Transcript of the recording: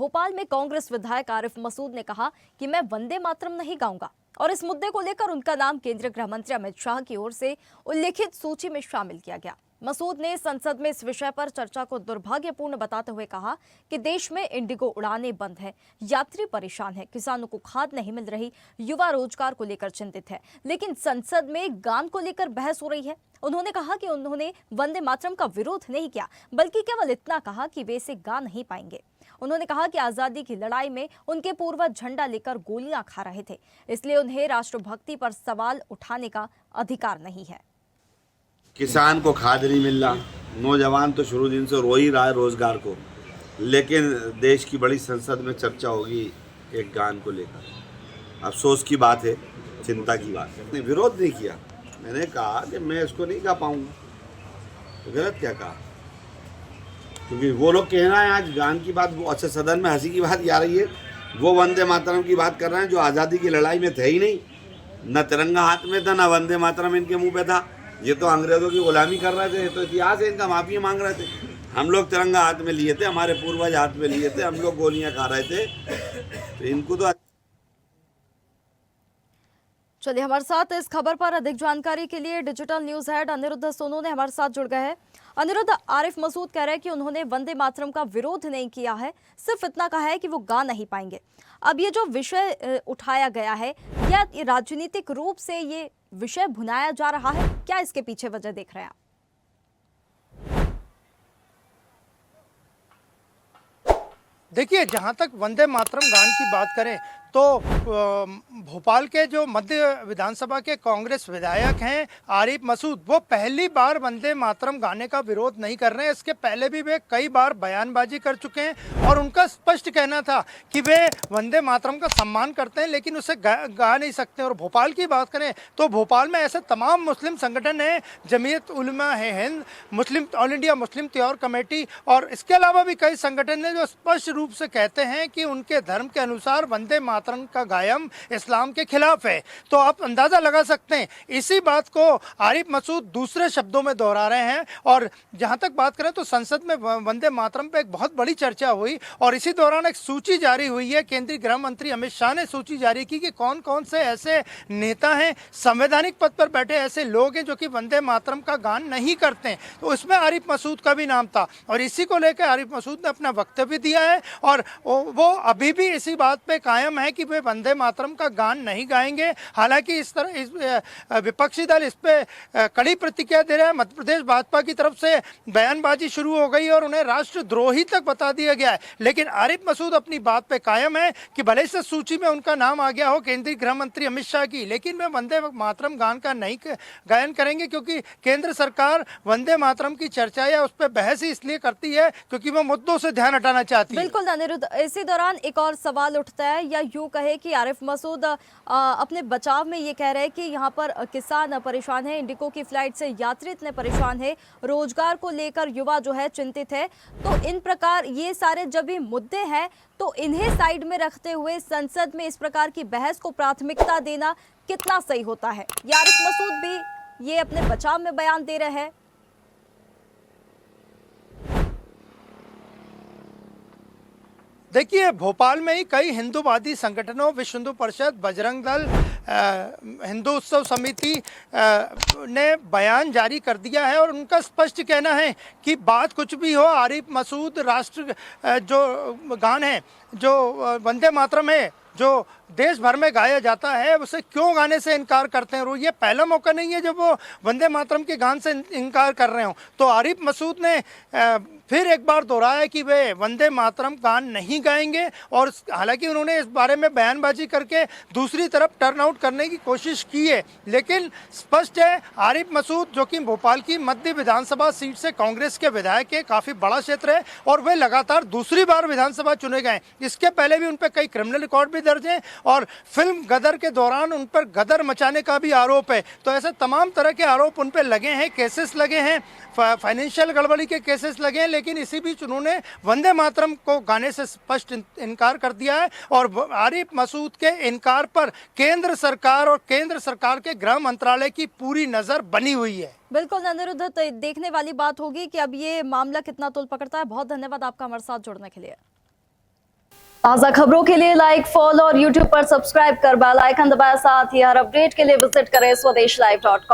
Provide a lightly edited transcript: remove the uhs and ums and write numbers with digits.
भोपाल में कांग्रेस विधायक आरिफ मसूद ने कहा कि मैं वंदे मातरम नहीं गाऊंगा और इस मुद्दे को लेकर उनका नाम केंद्रीय गृह मंत्री अमित शाह की ओर से उल्लिखित सूची में शामिल किया गया। मसूद ने संसद में इस विषय पर चर्चा को दुर्भाग्यपूर्ण बताते हुए कहा कि देश में इंडिगो उड़ानें बंद है, यात्री परेशान है, किसानों को खाद नहीं मिल रही, युवा रोजगार को लेकर चिंतित है, लेकिन संसद में गान को लेकर बहस हो रही है। उन्होंने कहा कि उन्होंने वंदे मातरम का विरोध नहीं किया, बल्कि केवल इतना कहा कि वे इसे गा नहीं पाएंगे। उन्होंने कहा कि आजादी की लड़ाई में उनके पूर्वज झंडा लेकर गोलियां खा रहे थे, इसलिए उन्हें राष्ट्रभक्ति पर सवाल उठाने का अधिकार नहीं है। किसान को खाद नहीं मिल रहा, नौजवान तो शुरू दिन से रो ही रहा है रोजगार को, लेकिन देश की बड़ी संसद में चर्चा होगी एक गान को लेकर। अफसोस की बात है, चिंता की बात है। विरोध नहीं किया, मैंने कहा कि मैं इसको नहीं गा पाऊंगा, तो गलत क्या कहा? क्योंकि वो लोग कहना है आज गान की बात, वो अच्छा सदन में हंसी की बात आ रही है, वो वंदे मातरम की बात कर रहे हैं जो आज़ादी की लड़ाई में थे ही नहीं। न तिरंगा हाथ में था, न वंदे मातरम इनके मुंह पे था। ये तो अंग्रेज़ों की गुलामी कर रहे थे, तो इतिहास है इनका, माफ़ी मांग रहे थे। हम लोग तिरंगा हाथ में लिए थे, हमारे पूर्वज हाथ में लिए थे, हम लोग गोलियां खा रहे थे, तो इनको तो। चलिए, हमारे साथ इस खबर पर अधिक जानकारी के लिए digital news head Anirudh Sonu ने हमारे साथ जुड़ गए हैं। अनिरुद्ध, आरिफ मसूद कह रहे हैं कि उन्होंने वंदे मातरम का विरोध नहीं किया है, सिर्फ इतना कहा है कि वो गा नहीं पाएंगे। अब ये जो विषय उठाया गया है, या राजनीतिक रूप से ये विषय भुनाया जा रहा है, क्या इसके पीछे वजह देख रहे हैं आप? देखिए, जहाँ तक वंदे मातरम गान की बात करें तो भोपाल के जो मध्य विधानसभा के कांग्रेस विधायक हैं आरिफ मसूद, वो पहली बार वंदे मातरम गाने का विरोध नहीं कर रहे हैं। इसके पहले भी वे कई बार बयानबाजी कर चुके हैं और उनका स्पष्ट कहना था कि वे वंदे मातरम का सम्मान करते हैं, लेकिन उसे गा नहीं सकते। और भोपाल की बात करें तो भोपाल में ऐसे तमाम मुस्लिम संगठन हैं, जमीयत उलमा है हिंद, मुस्लिम ऑल इंडिया मुस्लिम त्योहार कमेटी और इसके अलावा भी कई संगठन हैं जो स्पष्ट रूप से कहते हैं कि उनके धर्म के अनुसार वंदे मातरम का गायन इस्लाम के खिलाफ है। तो आप अंदाजा लगा सकते हैं, इसी बात को आरिफ मसूद दूसरे शब्दों में दोहरा रहे हैं। और जहां तक बात करें तो संसद में वंदे मातरम पे एक बहुत बड़ी चर्चा हुई और इसी दौरान एक सूची जारी हुई है। केंद्रीय गृह मंत्री अमित शाह ने सूची जारी की कि कौन कौन से ऐसे नेता हैं, संवैधानिक पद पर बैठे ऐसे लोग हैं जो कि वंदे मातरम का गान नहीं करते हैं। तो उसमें आरिफ मसूद का भी नाम था और इसी को लेकर आरिफ मसूद ने अपना वक्तव्य दिया है और वो अभी भी इसी बात पे कायम है कि वे वंदे मातरम का गान नहीं गाएंगे। हालांकि इस विपक्षी दल इस पे कड़ी प्रतिक्रिया दे रहे हैं। मध्य प्रदेश भाजपा की तरफ से बयानबाजी शुरू हो गई और उन्हें राष्ट्रद्रोही तक बता दिया गया है। लेकिन आरिफ मसूद अपनी बात पे कायम है कि भले से सूची में उनका नाम आ गया हो केंद्रीय गृह मंत्री अमित शाह की, लेकिन वे वंदे मातरम गान का नहीं गायन करेंगे, क्योंकि केंद्र सरकार वंदे मातरम की चर्चा या उस पर बहस ही इसलिए करती है क्योंकि वो मुद्दों से ध्यान हटाना चाहती है। बिल्कुल अनिरुद्ध, इसी दौरान एक और सवाल उठता है, या यूं कहे कि आरिफ मसूद अपने बचाव में ये कह रहे हैं कि यहाँ पर किसान परेशान है, इंडिगो की फ्लाइट से यात्री इतने परेशान है, रोजगार को लेकर युवा जो है चिंतित है। तो इन प्रकार ये सारे जब ये मुद्दे हैं तो इन्हें साइड में रखते हुए संसद में इस प्रकार की बहस को प्राथमिकता देना कितना सही होता है? या आरिफ मसूद भी ये अपने बचाव में बयान दे रहे हैं? देखिए, भोपाल में ही कई हिंदूवादी संगठनों, विश्व हिंदू परिषद, बजरंग दल, हिंदू उत्सव समिति ने बयान जारी कर दिया है और उनका स्पष्ट कहना है कि बात कुछ भी हो, आरिफ मसूद राष्ट्र जो गान है, जो वंदे मातरम है, जो देश भर में गाया जाता है, उसे क्यों गाने से इनकार करते हैं। और ये पहला मौका नहीं है जब वो वंदे मातरम के गान से इनकार कर रहे हो। तो आरिफ मसूद ने फिर एक बार दोहराया कि वे वंदे मातरम गान नहीं गाएंगे और हालांकि उन्होंने इस बारे में बयानबाजी करके दूसरी तरफ टर्न आउट करने की कोशिश की है, लेकिन स्पष्ट है आरिफ मसूद जो कि भोपाल की मध्य विधानसभा सीट से कांग्रेस के विधायक है, काफ़ी बड़ा क्षेत्र है और वे लगातार दूसरी बार विधानसभा चुने गए। इसके पहले भी उन पर कई क्रिमिनल रिकॉर्ड भी दर्ज हैं और फिल्म गदर के दौरान उन पर गदर मचाने का भी आरोप है। तो ऐसे तमाम तरह के आरोप उन पर लगे हैं, केसेस लगे हैं, फाइनेंशियल गड़बड़ी के केसेस लगे हैं, लेकिन इसी बीच उन्होंने वंदे मातरम को गाने से स्पष्ट इनकार कर दिया है। और आरिफ मसूद के इनकार पर केंद्र सरकार और केंद्र सरकार के गृह मंत्रालय की पूरी नजर बनी हुई है। बिल्कुल अनिरुद्ध, तो देखने वाली बात होगी कि अब ये मामला कितना तूल पकड़ता है। बहुत धन्यवाद आपका हमारे साथ जुड़ने के लिए। ताज़ा खबरों के लिए लाइक, फॉलो और यूट्यूब पर सब्सक्राइब कर बेल आइकन दबाएं। साथ ही हर अपडेट के लिए विजिट करें स्वदेशलाइव.com।